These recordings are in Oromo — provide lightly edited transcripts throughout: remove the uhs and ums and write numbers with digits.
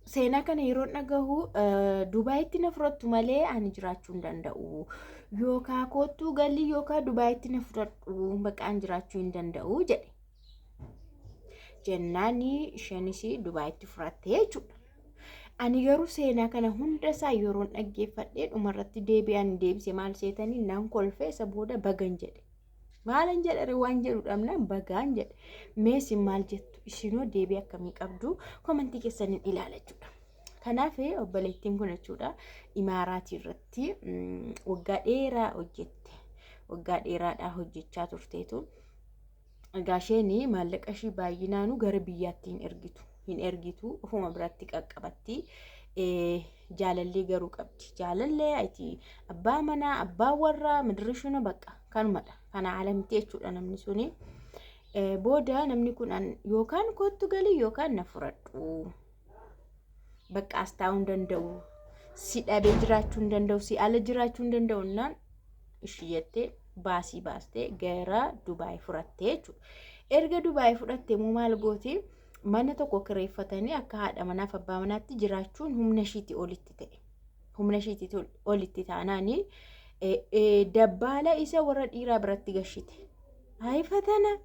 seenaa kana yeroo dhagahu Dubaayitti na fudhattu malee ani jiraachuu hin danda'u. Yookaan kootu galii yookaan Dubaayitti na fudhadhu bakka jiraachuu hin danda'u jedhe. Jennaani isheenis Dubaayitti fudhattee jechuudha. Ani garuu seenaa kana hunda isaa yeroo dhaggeeffadhee dhumarratti deebisee maal seetanii naan kolfee isa booda bagan jedhe. Maalan jedhare waan jedhu dhabnaan bagaan jedhe. Meesi maal jettu isinoo deebii akkamii qabdu komentii keessaniin ilaala jechuudha. Kanaaf obboleettiin kun jechuudha Imaaraatii irratti waggaa dheeraa hojjette. Waggaa dheeraadhaa hojjechaa turteetu. Egaa isheen maallaqa ishii baay'inaanuu gara biyyaatti hin ergitu ofuma biratti qaqqabatti. Jaalallee garuu qabdi. Jaalallee ayti abbaa manaa abbaa warraa midirishuna bakka kanumadha. Kana alamtee jechuudha namni suni. Booda namni kun yookaan kootu galii yookaan na fudhadhu. Bakka as taa'uu hin danda'u. Si dhabee jiraachuu hin danda'u. Si ala jiraachuu hin danda'u. Naan ishii jettee baasii baastee gara Dubaay fudhattee jechuudha. Erga Dubaay fudhattee maal gooti? Mana tokko kireeffatanii akka haadha manaaf abbaa manaatti jiraachuun humna ishiitii olitti ta'e. Humna ishiitii olitti taanaanii dabbaala isa warra dhiiraa biratti gashite. Haifatana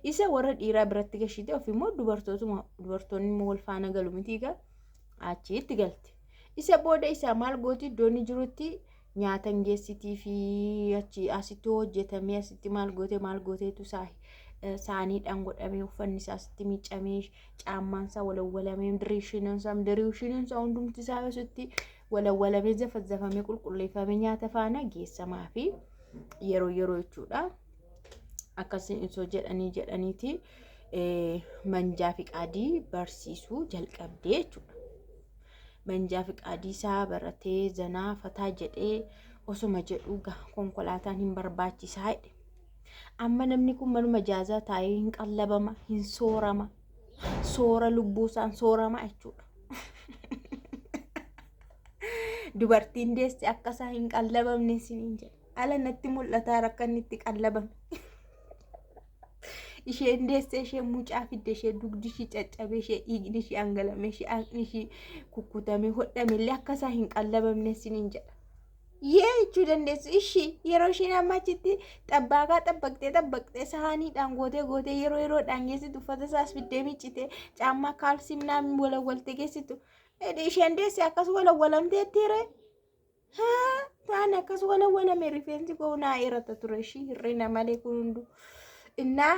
isa warra dhiiraa biratti gashite ofimmoo dubartoonni wal faana galu mitiiga achitti galte. Isa booda isaa maal gooti iddoon jirutti nyaata geessitii fi achi asitti hojjetamee asitti maal gooteetu saaniidhaan godhamee uffanni isaa asitti miicamee caammaan isaa walawwalamee diriishiin isaa hundumti isaa asitti walawwalamee zafazzafamee qulqulleeffamee nyaata faana geessamaa fi yeroo jechuudha. Akkasiin isoo jedhaniiti manjaa fi qaadii barsiisuu jalqabdee jechuudha. Manjaa fi qaadii isaa baratee zanaa fataa jedhee osuma jedhu konkolaataan hin barbaachisaa jedhe. Amma namni kun manuma jaazaa taa'ee hin qallabama, hin soorama. Soora lubbuusaan soorama jechuudha. Dubartiin deesse akkasaa hin qallabamne siniin jedha. Ala natti mul'ataa rakka inni itti qallabame. Isheen deesse ishee mucaa fidde ishee dugdi ishee caccabee ishee dhiigni ishee hangalame ishee aanqni ishee kukkutamee hodhamellee akkasaa hin qallabamne siniin jedha. Jechuu dandeessu ishii yeroo isheen amma achitti xabbaagaa xabbaqxee sahaaniidhaan gootee yeroodhaan geessitu uffata isaas fiddee miccite caammaa kaalsiimnaan walawwaltee geessitu isheen deesse akkas walawwalamteettiire taan akkas walawwalame rifeensi goonaa irratti ture ishii hirrina malee kun hundu innaa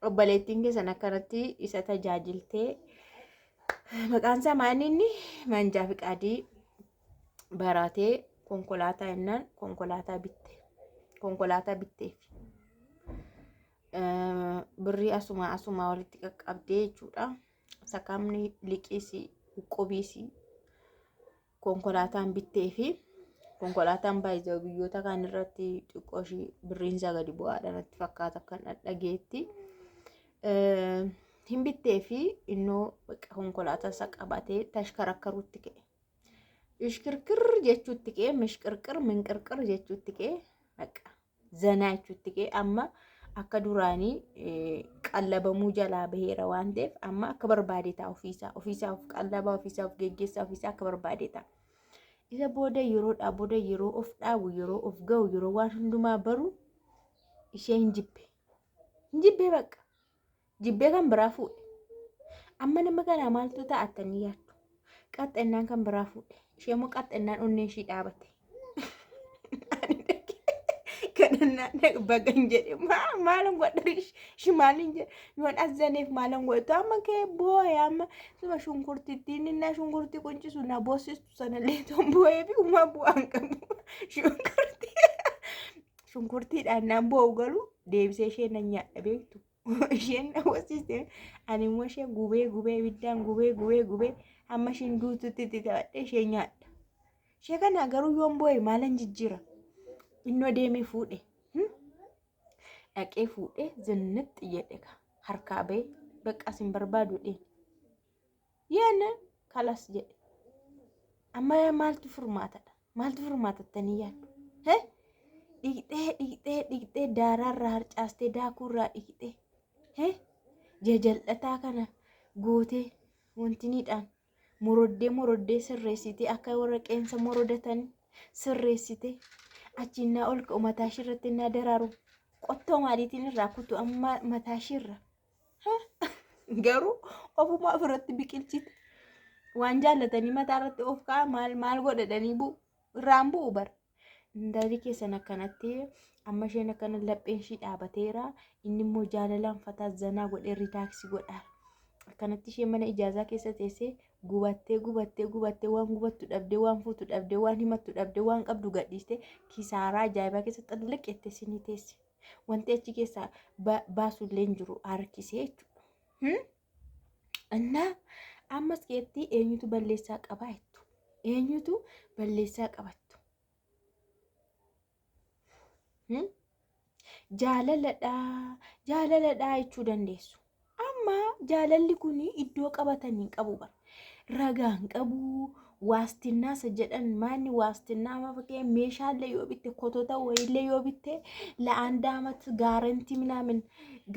obboleettiin keessan akkanatti isa tajaajiltee maqaan isaa maaninni manjaa fi qaadii baratee konkolaataa jennaan konkolaataa bitteef birrii asuma walitti qaqqabdee jechuudha. Sakamni liqiisi qubiisi konkolaataan bitteefi konkolaataan baay'ee biyyoota kan irratti xiqqoo ishii birriin isaa gadi bu'aadha natti fakkaata kan dhaggeetti. Hin bitteefi innoo konkolaataa isa qabatee tashkarakkaruutti ka'e. Ishkirkir jechuutti ka'e mishkirkir minqirqir jechuutti ka'e haqa zanaa jechuutti ka'e amma akka duraanii qallabamuu jalaa baheera waan ta'eef amma akka barbaade ta'a ofiisaaf qallabaa ofiisaaf geggeessaa ofiisaa akka barbaade ta'a. Isa booda yeroo of dhaabu yeroo of ga'u yeroo waan hundumaa baru ishee hin jibbee bakka jibbee kan biraa fuudhe. Amma nama kanaa maaltu ta'attanii yaaddu? Qaxxennaan kan biraa fuudhe. Ishee immoo qaxxennaan onnee ishii dhaabate. Kanannaan bagan jedhe maalan godharish maalin jedhe yoon azzaneef maalan godhatu amma kee booya amma suma shunkurtittiin innaa shunkurtii quncisu na boosistu sanallee toon booyee fi uumaa bu'aan qabu shunkurtiidhaan naan boo'u galu deebisee ishee nan nyaadha beektu isheen na boosiste ani immoo ishee gubee ibiddaan gubee amma ishiin duututti itti ta'adhe ishee nyaadha. Ishee kana garuu yoon boo'e maalan jijjiira innoo deemee fuudhe dhaqee fuudhe zinnixxi jedhe harkaa ba'e bakka sin barbaadu dheen yaana kalas jedhe. Amma maaltu furmaatattanii yaaddu? Dhiqxee daaraarraa harcaastee daakuurraa dhiqxee jajal'ataa kana gootee wantiniidhaan moroddee sirreessite akka warra qeensa morodatan sirreessite achinnaa ol ka'u mataa ishirratti innaa daraaru qottoo maaliitiin irraa kutu amma mataa ishirra garuu ofuma ofirratti biqilchite waan jaallatanii mataa irratti of ka'a maal godhadhanii irraan bu'u bara. Intalli keessan akkanatti amma isheen akkana lapheen ishii dhaabateera inni immoo jaalalaan fataa zanaa godhee ritaaksii godha. Akkanatti isheen mana ijaazaa keessa teessee gubattee waan gubattu dhabdee waan fuutu dhabdee waan himattu dhabdee waan qabdu gadhiiste kisaaraa ajaa'ibaa keessa xalliqeette sinii teesse. Wanti achi keessaa baasullee hin jiru harkisee jechuudha. Innaa ammas keetti eenyutu balleessaa qabaa jettu? Eenyutu balleessaa qabattu? Jaalaladhaa jechuu dandeessu. Amma jaalalli kun iddoo qabatanii qabu bara. Ragaan qabu waastinaa isa jedhan maanni waastinaa amma fakkee meeshaalee yoo bitte kotota wayiillee yoo bitte la'aan daamat gaarantii minaamin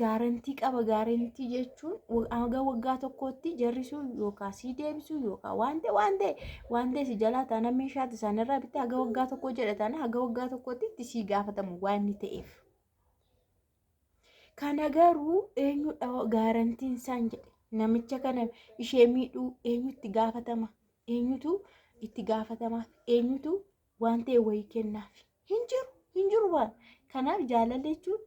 gaarantii qaba. Gaarantii jechuun hanga waggaa tokkotti jarrisuu yookaan sii deebisuu yookaan waan ta'e si jalaa taana meeshaati isaanirraa bitte hanga waggaa tokko jedhatan hanga waggaa tokkotti itti sii gaafatamu waan inni ta'eef. Kana garuu eenyudha gaarantiin isaan jedhe namicha kana ishee miidhuu eenyutti gaafatama? Eenyutu itti gaafatama? Eenyutu waan ta'e wayii kennaaf? Hin jiru waan. Kanaaf jaalalli jechuun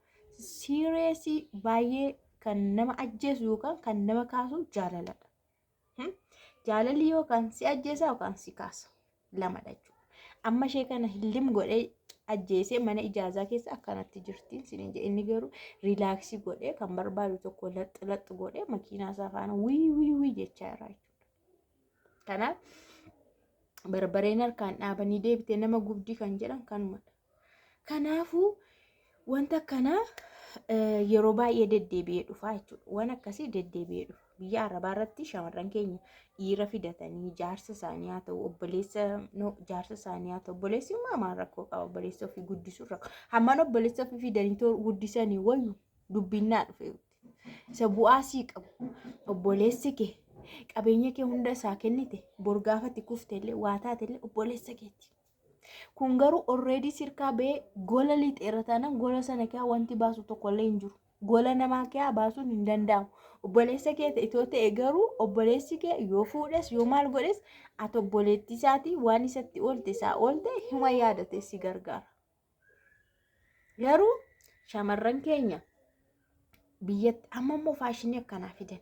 siireesii baay'ee kan nama ajjeesu yookaan kan nama kaasu jaalaladha. Jaalalli yookaan si ajjeesa yookaan si kaasa lamadha jechuudha. Amma ishee kana hillim godhee ajjeesee mana ijaazaa keessa akkanatti jirtiin sinin jedhe inni garuu riilaaksii godhee kan barbaadu tokko laxxi godhee makiinaa isaa faana wii jechaa jira jechuudha. Kanaaf barbareen harkaan dhaabanii deebitee nama gubdii kan jedhan kanumadha. Kanaafuu wanta akkanaa yeroo baay'ee deddeebi'ee dhufaa jechuudha. Waan akkasii deddeebi'ee dhufa. Biyya Arabaa irratti shamarran keenya dhiira fidatanii jaarsa isaanii haa ta'u jaarsa isaanii haa ta'u obboleessi maamaan rakkoo qaba obboleessa ofii guddisuu rakkoo hammaan obboleessa ofii fidanii guddisanii wayyu dubbinnaa dhufe isa bu'aa sii qabu obboleessi kee qabeenya kee hunda isaa kennite borgaafatti kufteellee waa taatellee obboleessa keeti. Kun garuu already sirkaa ba'ee gola lixeera taanaan gola sana kee wanti baasu tokkollee hin jiru. Gola namaa kee baasuun hin danda'amu. Obboleessa kee itoo ta'e garuu obboleessi kee yoo fuudhes yoo maal godhes ati obboleettii isaatii waan isatti oolte isaa oolte hima yaadate si gargaara. Garuu shamarran keenya biyyatti amma immoo faashinii akkanaa fidan.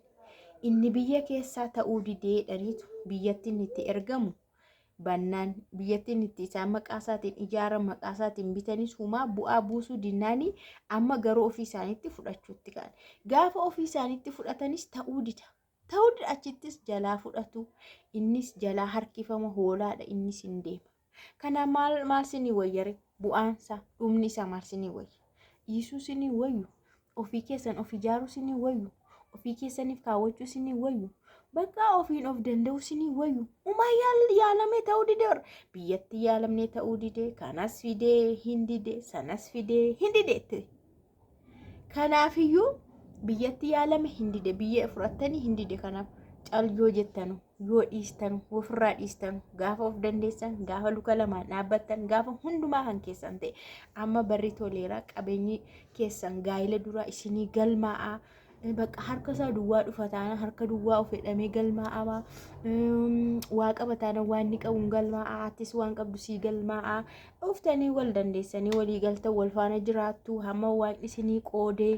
Inni biyya keessaa ta'uu didee dhaniitu biyyatti inni itti ergamu bannaan biyyatti inni itti isaan maqaa isaatiin ijaaran maqaa isaatiin bitanis humaa bu'aa buusuu dinnaanii amma garuu ofii isaaniitti fudhachuutti ka'an. Gaafa ofii isaaniitti fudhatanis ta'uu dida achittis jalaa fudhatu innis jalaa harkifama hoolaadha innis hin deema. Kana maal sinii wayyare bu'aansa dhumni isaa maal sinii wayya? Dhiisuu sinii wayyu ofii keessan of ijaaruu sinii wayyu ofii keessaniif kaawwachuu sinii wayyu. Bakka ofiin of danda'u sinii wayyu. Yaalamee ta'uu didee biyyatti yaalamnee ta'uu didee kanas fidee hin didee sanas fidee hin dideetti. Kanaafiyyuu biyyatti yaalame hin didee biyya fudhattanii hin didee kanaaf calyoo jettanu yoo dhiistanu ofirraa dhiistanu gaafa of dandeessan gaafa luka lamaan dhaabbattan gaafa hundumaa kan keessan ta'e amma barri toleeraa qabeenyi keessan gaa'ila duraa isinii galmaa'aa. Bakka harka isaa duwwaa dhufa taana harka duwwaa of hidhamee galmaa'aa waa qaba taana waan ni qabuun galmaa'aa attis waan qabdu sii galmaa'aa dhuftanii wal dandeessanii walii galtan wal faana jiraattu hamma waan isinii qoodee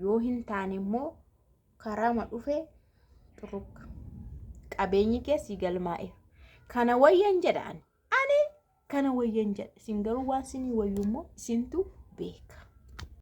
yoo hin taane immoo karaama dhufee xuruqa qabeenyi keessi galmaa'e kana wayyan jedhaan ani kana wayyan jedha isin garuu waan isinii wayyu immoo isintu beeka.